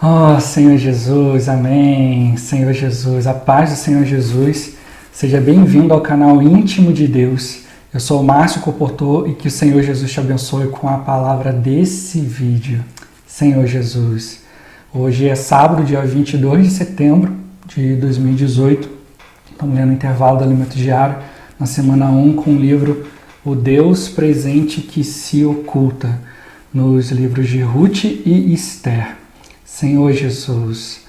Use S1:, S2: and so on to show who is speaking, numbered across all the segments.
S1: Oh, Senhor Jesus, amém. Senhor Jesus, a paz do Senhor Jesus. Seja bem-vindo ao canal Íntimo de Deus. Eu sou o Márcio Comportor e que o Senhor Jesus te abençoe com a palavra desse vídeo. Senhor Jesus, hoje é sábado, dia 22 de setembro de 2018. Estamos lendo o intervalo do Alimento Diário, na semana 1, com o livro O Deus Presente que se Oculta, nos livros de Ruth e Esther. Senhor Jesus,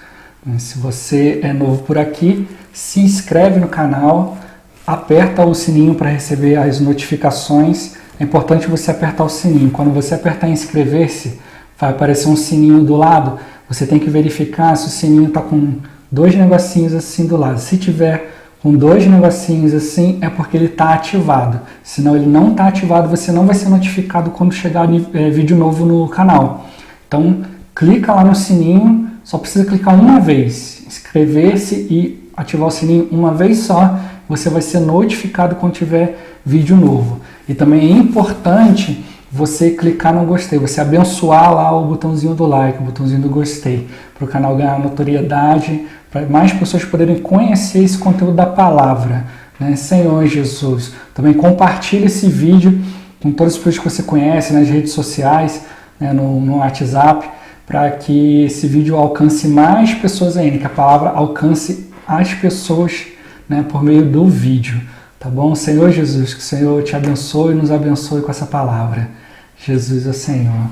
S1: se você é novo por aqui, se inscreve no canal, aperta o sininho para receber as notificações. É importante você apertar o sininho. Quando você apertar em inscrever-se, vai aparecer um sininho do lado. Você tem que verificar se o sininho está com dois negocinhos assim do lado. Se tiver com dois negocinhos assim, é porque ele está ativado. Senão ele não está ativado, você não vai ser notificado quando chegar vídeo novo no canal. Então, clica lá no sininho, só precisa clicar uma vez, inscrever-se e ativar o sininho uma vez só, você vai ser notificado quando tiver vídeo novo. E também é importante você clicar no gostei, você abençoar lá o botãozinho do like, o botãozinho do gostei, para o canal ganhar notoriedade, para mais pessoas poderem conhecer esse conteúdo da palavra, né? Senhor Jesus. Também compartilhe esse vídeo com todas as pessoas que você conhece nas redes sociais, né? no WhatsApp, para que esse vídeo alcance mais pessoas ainda, que a palavra alcance as pessoas, né, por meio do vídeo, tá bom? Senhor Jesus, que o Senhor te abençoe e nos abençoe com essa palavra. Jesus é o Senhor.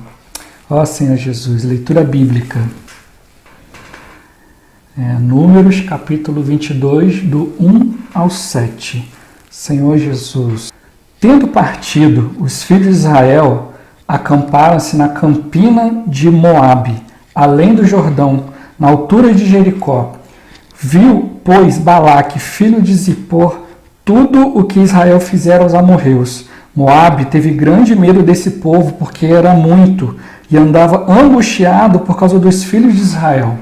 S1: Ó Senhor Jesus, leitura bíblica. Números, capítulo 22, do 1 ao 7. Senhor Jesus. Tendo partido os filhos de Israel, acamparam-se na campina de Moabe, além do Jordão, na altura de Jericó. Viu, pois, Balaque, filho de Zippor, tudo o que Israel fizera aos amorreus. Moabe teve grande medo desse povo, porque era muito, e andava angustiado por causa dos filhos de Israel.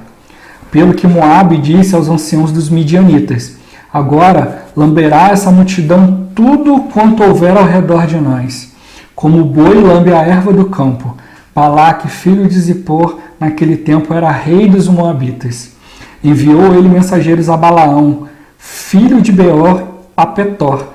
S1: Pelo que Moabe disse aos anciãos dos midianitas: agora lamberá essa multidão tudo quanto houver ao redor de nós, como o boi lambe a erva do campo. Balaque, filho de Zippor, naquele tempo era rei dos Moabitas. Enviou ele mensageiros a Balaão, filho de Beor, a Petor,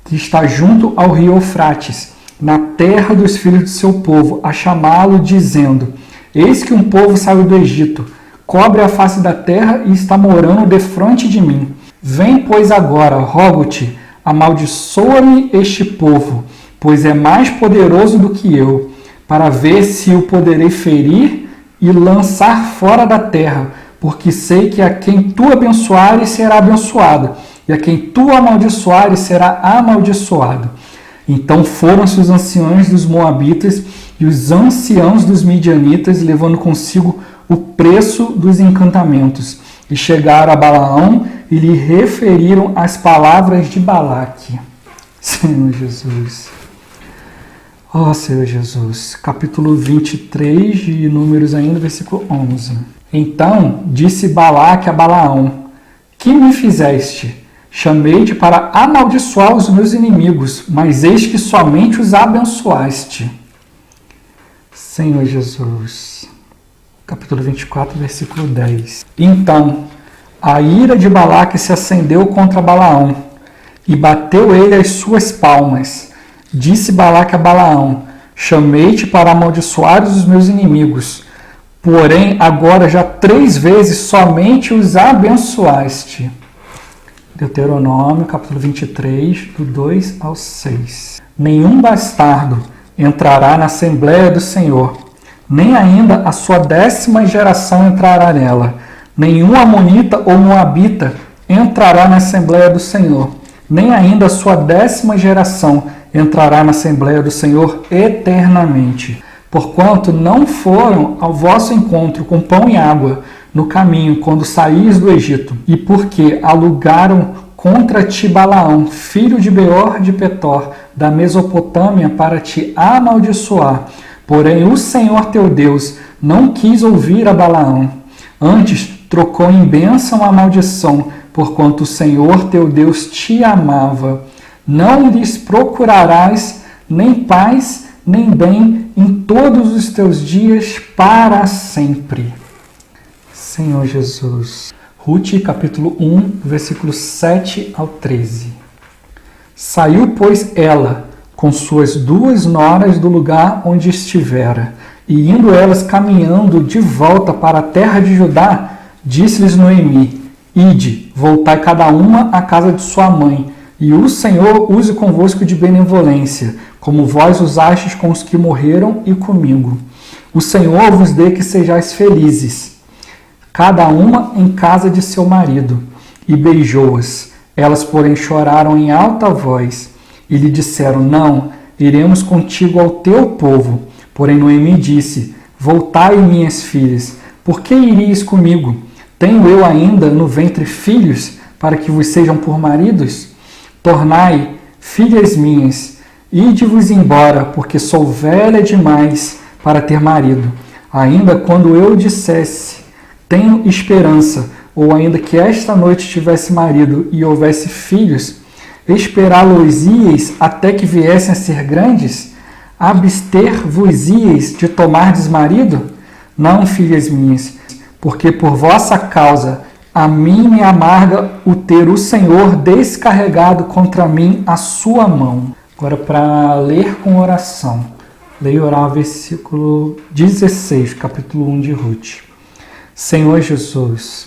S1: que está junto ao rio Eufrates, na terra dos filhos do seu povo, a chamá-lo, dizendo: eis que um povo saiu do Egito, cobre a face da terra e está morando defronte de mim. Vem, pois, agora, rogo-te, amaldiçoa-me este povo, pois é mais poderoso do que eu, para ver se o poderei ferir e lançar fora da terra, porque sei que a quem tu abençoares será abençoado, e a quem tu amaldiçoares será amaldiçoado. Então foram-se os anciãos dos Moabitas e os anciãos dos Midianitas, levando consigo o preço dos encantamentos, e chegaram a Balaão e lhe referiram as palavras de Balaque. Senhor Jesus. Ó Senhor Jesus, capítulo 23 de Números ainda, versículo 11. Então disse Balaque a Balaão: que me fizeste? Chamei-te para amaldiçoar os meus inimigos, mas eis que somente os abençoaste. Senhor Jesus. Capítulo 24, versículo 10. Então a ira de Balaque se acendeu contra Balaão, e bateu ele as suas palmas. Disse Balaque a Balaão: chamei-te para amaldiçoar os meus inimigos, porém agora já 3 vezes somente os abençoaste. Deuteronômio, capítulo 23, do 2 ao 6. Nenhum bastardo entrará na Assembleia do Senhor, nem ainda a sua 10ª geração entrará nela. Nenhum amonita ou moabita entrará na Assembleia do Senhor, nem ainda a sua 10ª geração entrará na Assembleia do Senhor eternamente. Porquanto não foram ao vosso encontro com pão e água no caminho quando saís do Egito, e porque alugaram contra ti Balaão, filho de Beor de Petor, da Mesopotâmia, para te amaldiçoar. Porém o Senhor teu Deus não quis ouvir a Balaão. Antes trocou em bênção a maldição, porquanto o Senhor teu Deus te amava. Não lhes procurarás nem paz, nem bem em todos os teus dias para sempre. Senhor Jesus. Ruth, capítulo 1, versículos 7 ao 13. Saiu, pois, ela com suas 2 noras do lugar onde estivera, e indo elas caminhando de volta para a terra de Judá, disse-lhes Noemi: Ide, voltai cada uma à casa de sua mãe, e o Senhor use convosco de benevolência, como vós usastes com os que morreram e comigo. O Senhor vos dê que sejais felizes, cada uma em casa de seu marido. E beijou-as. Elas, porém, choraram em alta voz, e lhe disseram: Não, iremos contigo ao teu povo. Porém Noemi disse: Voltai, minhas filhas, por que iríeis comigo? Tenho eu ainda no ventre filhos, para que vos sejam por maridos? Tornai, filhas minhas, ide-vos embora, porque sou velha demais para ter marido. Ainda quando eu dissesse, tenho esperança, ou ainda que esta noite tivesse marido e houvesse filhos, esperá-los-íeis até que viessem a ser grandes? Abster-vos-íeis de tomardes marido? Não, filhas minhas, porque por vossa causa a mim me amarga o ter o Senhor descarregado contra mim a sua mão. Agora, para ler com oração, leio orar o versículo 16, capítulo 1 de Ruth. Senhor Jesus,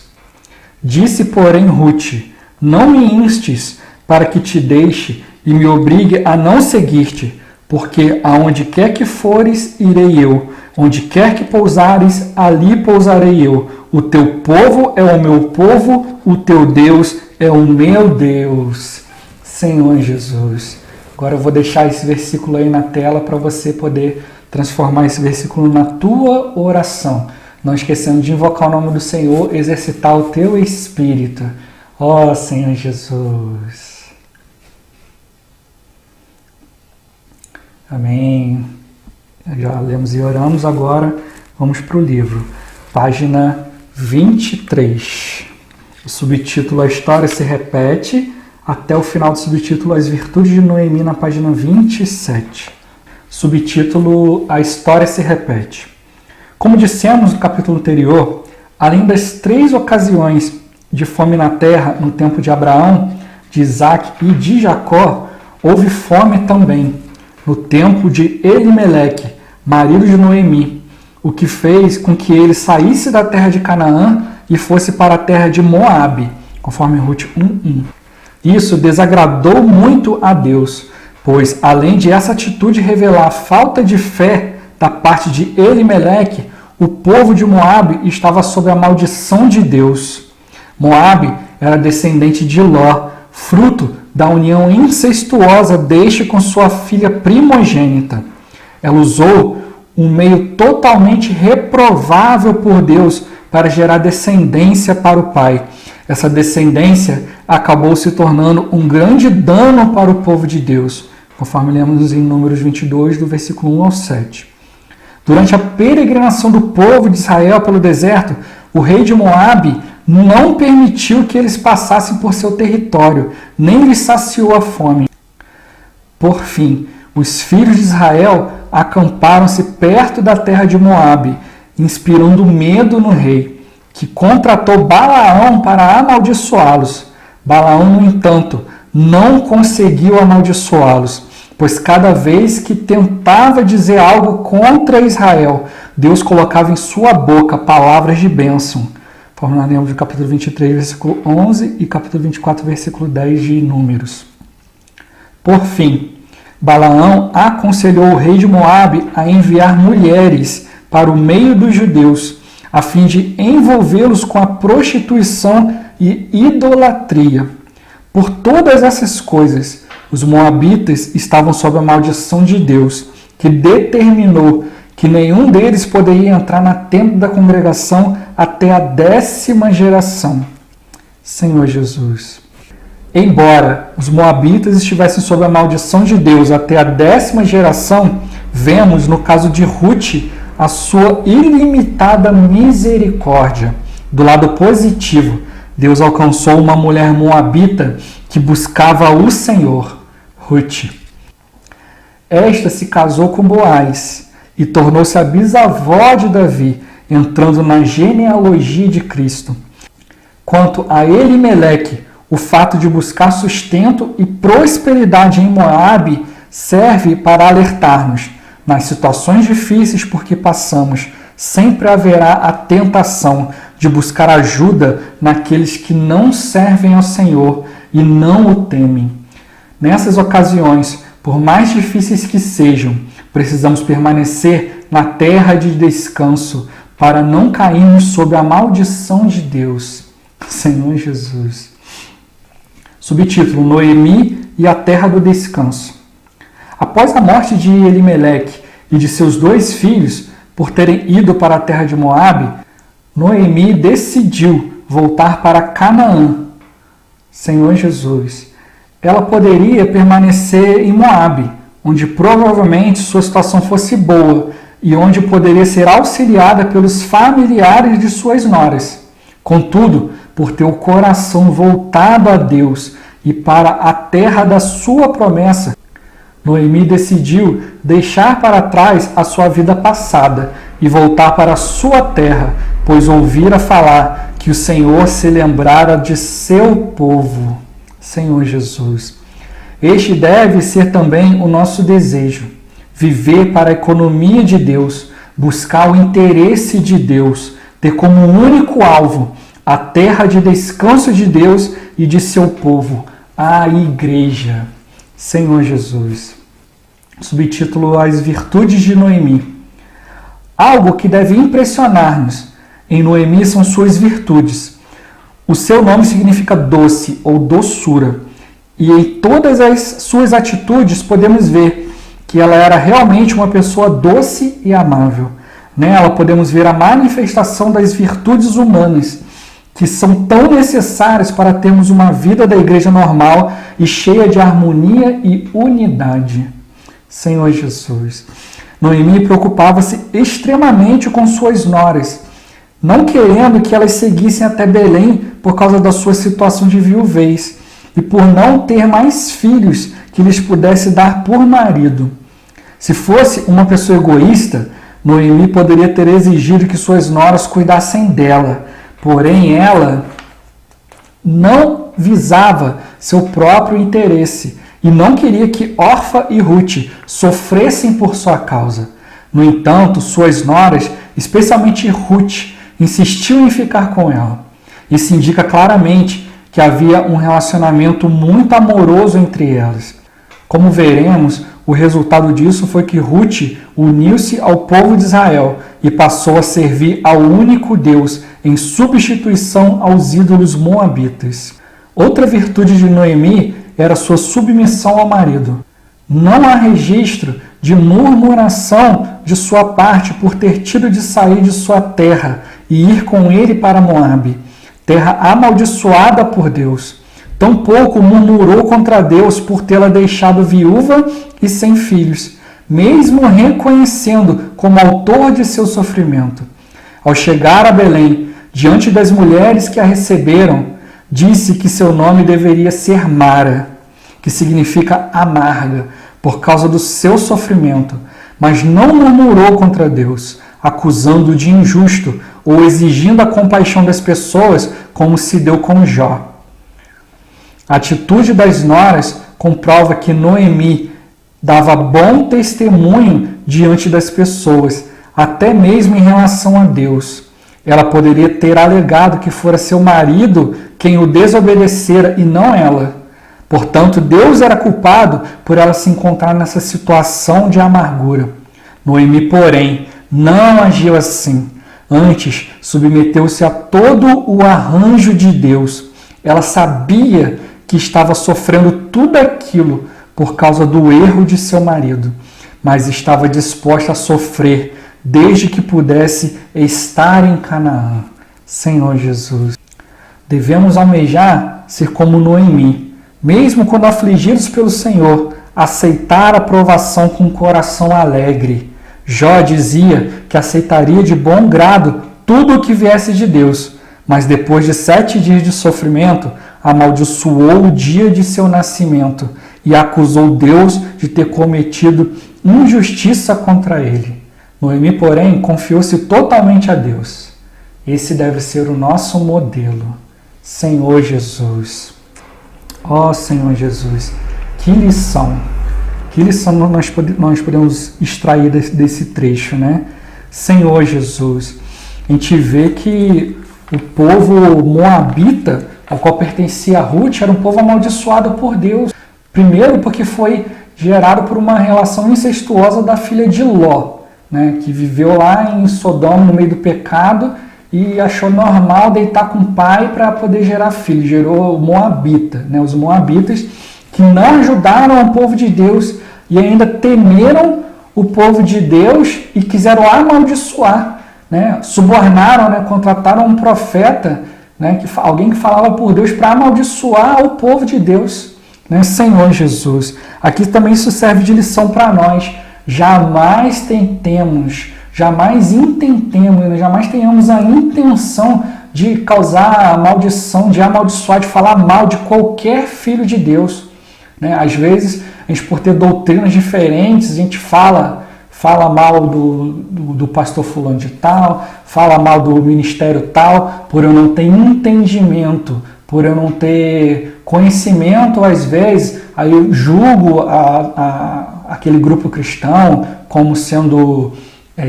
S1: disse, porém, Ruth: Não me instes para que te deixe e me obrigue a não seguir-te, porque aonde quer que fores, irei eu. Onde quer que pousares, ali pousarei eu. O teu povo é o meu povo, o teu Deus é o meu Deus. Senhor Jesus. Agora eu vou deixar esse versículo aí na tela para você poder transformar esse versículo na tua oração. Não esquecendo de invocar o nome do Senhor, exercitar o teu espírito. Ó Senhor Jesus. Amém. Já lemos e oramos, agora vamos para o livro. Página 23. O subtítulo A História se Repete, até o final do subtítulo As Virtudes de Noemi, na página 27. Subtítulo A História se Repete. Como dissemos no capítulo anterior, além das 3 ocasiões de fome na terra no tempo de Abraão, de Isaac e de Jacó, houve fome também no tempo de Elimeleque, marido de Noemi, o que fez com que ele saísse da terra de Canaã e fosse para a terra de Moabe, conforme Ruth 1:1. Isso desagradou muito a Deus, pois além de essa atitude revelar a falta de fé da parte de Elimeleque, o povo de Moabe estava sob a maldição de Deus. Moabe era descendente de Ló, fruto da união incestuosa deste com sua filha primogênita. Ela usou um meio totalmente reprovável por Deus para gerar descendência para o pai. Essa descendência acabou se tornando um grande dano para o povo de Deus, conforme lemos em Números 22, do versículo 1 ao 7. Durante a peregrinação do povo de Israel pelo deserto, o rei de Moabe não permitiu que eles passassem por seu território, nem lhes saciou a fome. Por fim, os filhos de Israel acamparam-se perto da terra de Moabe, inspirando medo no rei, que contratou Balaão para amaldiçoá-los. Balaão, no entanto, não conseguiu amaldiçoá-los, pois cada vez que tentava dizer algo contra Israel, Deus colocava em sua boca palavras de bênção. Conforme nós lemos no capítulo 23, versículo 11 e capítulo 24, versículo 10 de Números. Por fim, Balaão aconselhou o rei de Moabe a enviar mulheres para o meio dos judeus, a fim de envolvê-los com a prostituição e idolatria. Por todas essas coisas, os moabitas estavam sob a maldição de Deus, que determinou que nenhum deles poderia entrar na tenda da congregação até a 10ª geração. Senhor Jesus. Embora os moabitas estivessem sob a maldição de Deus até a 10ª geração, vemos no caso de Ruth a sua ilimitada misericórdia. Do lado positivo, Deus alcançou uma mulher moabita que buscava o Senhor, Ruth. Esta se casou com Boaz e tornou-se a bisavó de Davi entrando na genealogia de Cristo. Quanto a Elimeleque, o fato de buscar sustento e prosperidade em Moabe serve para alertar-nos. Nas situações difíceis por que passamos, sempre haverá a tentação de buscar ajuda naqueles que não servem ao Senhor e não o temem. Nessas ocasiões, por mais difíceis que sejam, precisamos permanecer na terra de descanso para não cairmos sob a maldição de Deus. Senhor Jesus. Subtítulo: Noemi e a terra do descanso. Após a morte de Elimeleque e de seus 2 filhos, por terem ido para a terra de Moabe, Noemi decidiu voltar para Canaã. Senhor Jesus. Ela poderia permanecer em Moabe, onde provavelmente sua situação fosse boa e onde poderia ser auxiliada pelos familiares de suas noras. Contudo, por ter o coração voltado a Deus e para a terra da sua promessa, Noemi decidiu deixar para trás a sua vida passada e voltar para a sua terra, pois ouvira falar que o Senhor se lembrara de seu povo. Senhor Jesus. Este deve ser também o nosso desejo: viver para a economia de Deus, buscar o interesse de Deus, ter como único alvo a terra de descanso de Deus e de seu povo, a igreja. Senhor Jesus. Subtítulo: As virtudes de Noemi. Algo que deve impressionar-nos em Noemi são suas virtudes. O seu nome significa doce ou doçura. E em todas as suas atitudes podemos ver que ela era realmente uma pessoa doce e amável. Nela podemos ver a manifestação das virtudes humanas, que são tão necessárias para termos uma vida da igreja normal e cheia de harmonia e unidade. Senhor Jesus. Noemi preocupava-se extremamente com suas noras, não querendo que elas seguissem até Belém por causa da sua situação de viuvez e por não ter mais filhos que lhes pudesse dar por marido. Se fosse uma pessoa egoísta, Noemi poderia ter exigido que suas noras cuidassem dela, porém ela não visava seu próprio interesse e não queria que Orfa e Ruth sofressem por sua causa. No entanto, suas noras, especialmente Ruth, insistiu em ficar com ela. Isso indica claramente que havia um relacionamento muito amoroso entre elas. Como veremos, o resultado disso foi que Ruth uniu-se ao povo de Israel e passou a servir ao único Deus em substituição aos ídolos moabitas. Outra virtude de Noemi era sua submissão ao marido. Não há registro de murmuração de sua parte por ter tido de sair de sua terra e ir com ele para Moabe, terra amaldiçoada por Deus. Tampouco murmurou contra Deus por tê-la deixado viúva e sem filhos, mesmo reconhecendo como autor de seu sofrimento. Ao chegar a Belém, diante das mulheres que a receberam, disse que seu nome deveria ser Mara, que significa amarga, por causa do seu sofrimento, mas não murmurou contra Deus, acusando-o de injusto ou exigindo a compaixão das pessoas, como se deu com Jó. A atitude das noras comprova que Noemi dava bom testemunho diante das pessoas, até mesmo em relação a Deus. Ela poderia ter alegado que fora seu marido quem o desobedecera e não ela. Portanto, Deus era culpado por ela se encontrar nessa situação de amargura. Noemi, porém, não agiu assim. Antes, submeteu-se a todo o arranjo de Deus. Ela sabia que estava sofrendo tudo aquilo por causa do erro de seu marido, mas estava disposta a sofrer desde que pudesse estar em Canaã. Senhor Jesus. Devemos almejar ser como Noemi, mesmo quando afligidos pelo Senhor, aceitar a provação com o coração alegre. Jó dizia que aceitaria de bom grado tudo o que viesse de Deus, mas depois de 7 dias de sofrimento, amaldiçoou o dia de seu nascimento e acusou Deus de ter cometido injustiça contra ele. Noemi, porém, confiou-se totalmente a Deus. Esse deve ser o nosso modelo. Senhor Jesus. Ó Senhor Jesus, que lição nós podemos extrair desse trecho, né? Senhor Jesus, a gente vê que o povo moabita, ao qual pertencia Ruth, era um povo amaldiçoado por Deus. Primeiro porque foi gerado por uma relação incestuosa da filha de Ló, né? Que viveu lá em Sodoma no meio do pecado e achou normal deitar com o pai para poder gerar filho. Gerou o Moabita, né? Os Moabitas que não ajudaram o povo de Deus e ainda temeram o povo de Deus e quiseram amaldiçoar, né? Subornaram, né? Contrataram um profeta, né? Alguém que falava por Deus para amaldiçoar o povo de Deus, né? Senhor Jesus. Aqui também isso serve de lição para nós. Jamais tentemos, jamais intentemos, jamais tenhamos a intenção de causar maldição, de amaldiçoar, de falar mal de qualquer filho de Deus, né? Às vezes, a gente, por ter doutrinas diferentes, a gente fala mal do pastor fulano de tal, fala mal do ministério tal, por eu não ter entendimento, por eu não ter conhecimento, às vezes, aí eu julgo aquele grupo cristão como sendo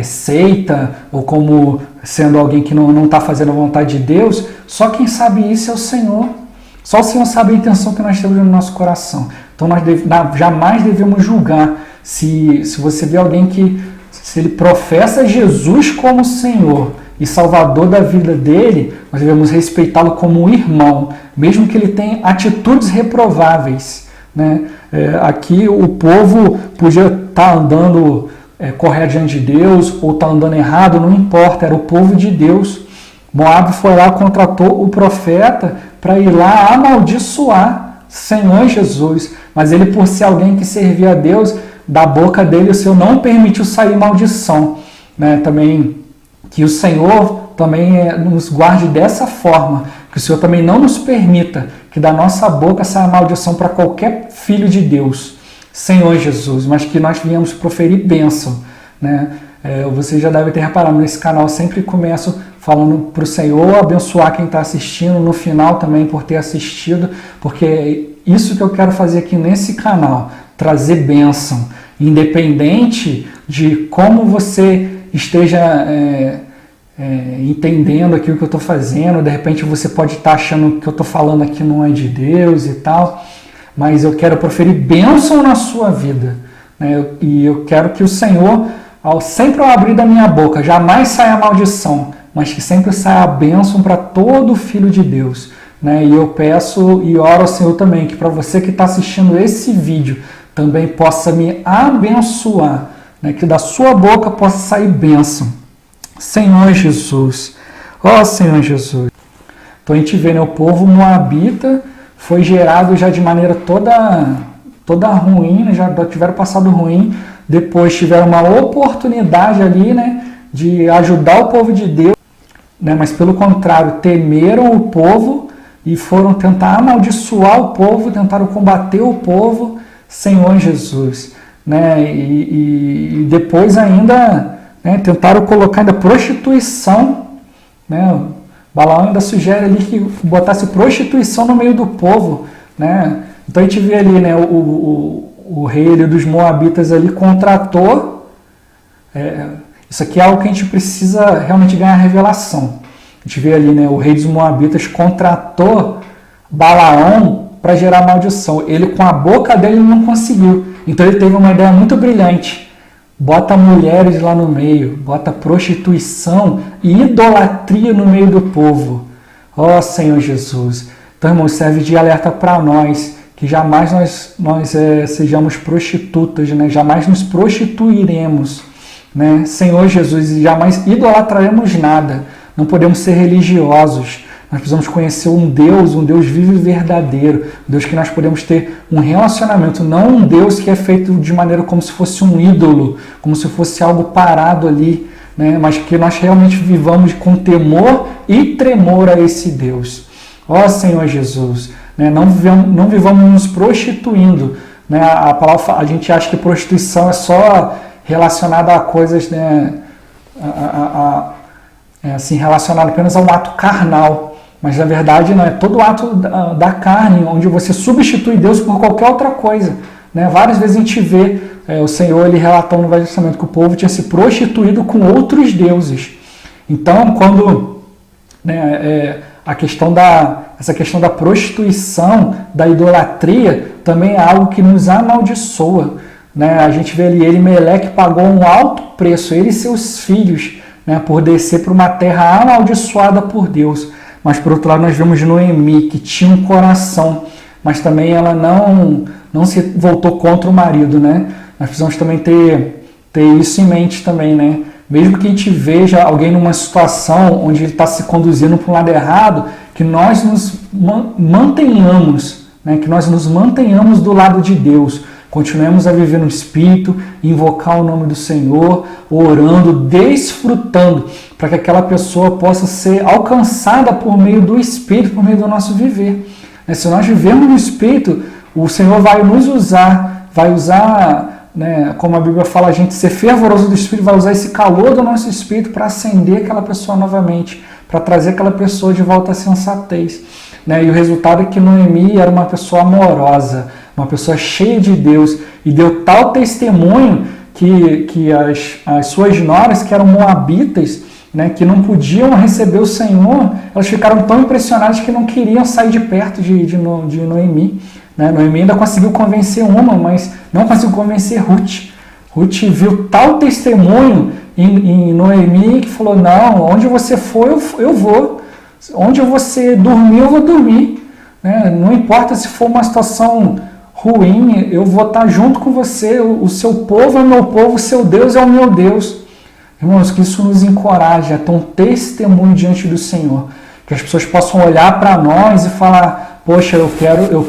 S1: seita, ou como sendo alguém que não está fazendo a vontade de Deus. Só quem sabe isso é o Senhor. Só o Senhor sabe a intenção que nós temos no nosso coração. Então nós jamais devemos julgar. Se você vê alguém se ele professa Jesus como Senhor e Salvador da vida dele, nós devemos respeitá-lo como irmão, mesmo que ele tenha atitudes reprováveis, né? Aqui o povo podia estar andando correr diante de Deus ou estar andando errado, não importa, era o povo de Deus. Moabe foi lá, contratou o profeta para ir lá amaldiçoar Senhor Jesus, mas ele, por ser alguém que servia a Deus, da boca dele o Senhor não permitiu sair maldição, né? Também que o Senhor também nos guarde dessa forma, que o Senhor também não nos permita que da nossa boca saia maldição para qualquer filho de Deus, Senhor Jesus, mas que nós venhamos proferir bênção, né? Você já deve ter reparado, nesse canal sempre começo falando para o Senhor abençoar quem está assistindo, no final também por ter assistido, porque é isso que eu quero fazer aqui nesse canal, trazer bênção, independente de como você esteja entendendo aqui o que eu estou fazendo. De repente você pode estar achando que o que eu estou falando aqui não é de Deus e tal, mas eu quero proferir bênção na sua vida, né? E eu quero que o Senhor, sempre ao abrir da minha boca, jamais saia maldição, mas que sempre saia a bênção para todo filho de Deus, né? E eu peço e oro ao Senhor também, que para você que está assistindo esse vídeo, também possa me abençoar, né? Que da sua boca possa sair bênção. Senhor Jesus, ó Senhor Jesus. Então a gente vê, né, o povo moabita foi gerado já de maneira toda ruim, né, já tiveram passado ruim, depois tiveram uma oportunidade ali, né, de ajudar o povo de Deus, né, mas pelo contrário, temeram o povo e foram tentar amaldiçoar o povo, tentaram combater o povo, Senhor Jesus, né, e depois ainda, né, tentaram colocar ainda prostituição, né? Balaão ainda sugere ali que botasse prostituição no meio do povo, né? Então a gente vê ali, né, o rei ali dos Moabitas ali contratou. Isso aqui é algo que a gente precisa realmente ganhar revelação. A gente vê ali, né, o rei dos Moabitas contratou Balaão para gerar maldição. Ele, com a boca dele, não conseguiu. Então ele teve uma ideia muito brilhante. Bota mulheres lá no meio, bota prostituição e idolatria no meio do povo. Ó Senhor Jesus. Então, irmãos, serve de alerta para nós, que jamais nós sejamos prostitutas, né? Jamais nos prostituiremos, né? Senhor Jesus, e jamais idolatraremos nada. Não podemos ser religiosos. Nós precisamos conhecer um Deus vivo e verdadeiro, um Deus que nós podemos ter um relacionamento, não um Deus que é feito de maneira como se fosse um ídolo, como se fosse algo parado ali, né? Mas que nós realmente vivamos com temor e tremor a esse Deus. Ó Senhor Jesus, né? Não vivamos nos prostituindo, né? A gente acha que prostituição é só relacionada a coisas, né, assim, relacionado apenas a um ato carnal. Mas na verdade não é todo ato da carne, onde você substitui Deus por qualquer outra coisa. Né? Várias vezes a gente vê o Senhor ele relatando no Velho Testamento que o povo tinha se prostituído com outros deuses. Então, quando essa questão da prostituição, da idolatria, também é algo que nos amaldiçoa. Né? A gente vê ali, Elimeleque pagou um alto preço, ele e seus filhos, né, por descer para uma terra amaldiçoada por Deus. Mas, por outro lado, nós vemos Noemi, que tinha um coração, mas também ela não se voltou contra o marido. Né? Nós precisamos também ter isso em mente também, né? Mesmo que a gente veja alguém numa situação onde ele está se conduzindo para um lado errado, que nós nos mantenhamos, né? Que nós nos mantenhamos do lado de Deus. Continuemos a viver no Espírito, invocar o nome do Senhor, orando, desfrutando, para que aquela pessoa possa ser alcançada por meio do Espírito, por meio do nosso viver. Se nós vivermos no Espírito, o Senhor vai nos usar, né, como a Bíblia fala, a gente ser fervoroso do Espírito, vai usar esse calor do nosso Espírito para acender aquela pessoa novamente, para trazer aquela pessoa de volta à sensatez. Né? E o resultado é que Noemi era uma pessoa amorosa, uma pessoa cheia de Deus, e deu tal testemunho que as suas noras, que eram moabitas, né, que não podiam receber o Senhor, elas ficaram tão impressionadas que não queriam sair de perto de Noemi. Né? Noemi ainda conseguiu convencer uma, mas não conseguiu convencer Ruth. Ruth viu tal testemunho em Noemi que falou, não, onde você for, eu vou. Onde você dormir, eu vou dormir. Né? Não importa se for uma situação ruim, eu vou estar junto com você. O seu povo é o meu povo, o seu Deus é o meu Deus. Irmãos, que isso nos encoraje a ter um testemunho diante do Senhor. Que as pessoas possam olhar para nós e falar, poxa, eu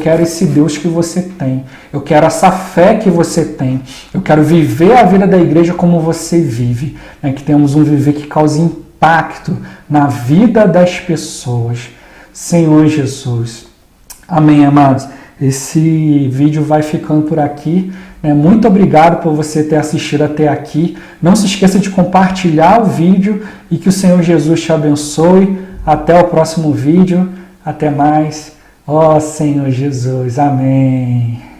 S1: quero esse Deus que você tem. Eu quero essa fé que você tem. Eu quero viver a vida da igreja como você vive. Né? Que tenhamos um viver que cause impacto na vida das pessoas. Senhor Jesus. Amém, amados. Esse vídeo vai ficando por aqui. Muito obrigado por você ter assistido até aqui. Não se esqueça de compartilhar o vídeo e que o Senhor Jesus te abençoe. Até o próximo vídeo. Até mais. Ó Senhor Jesus. Amém.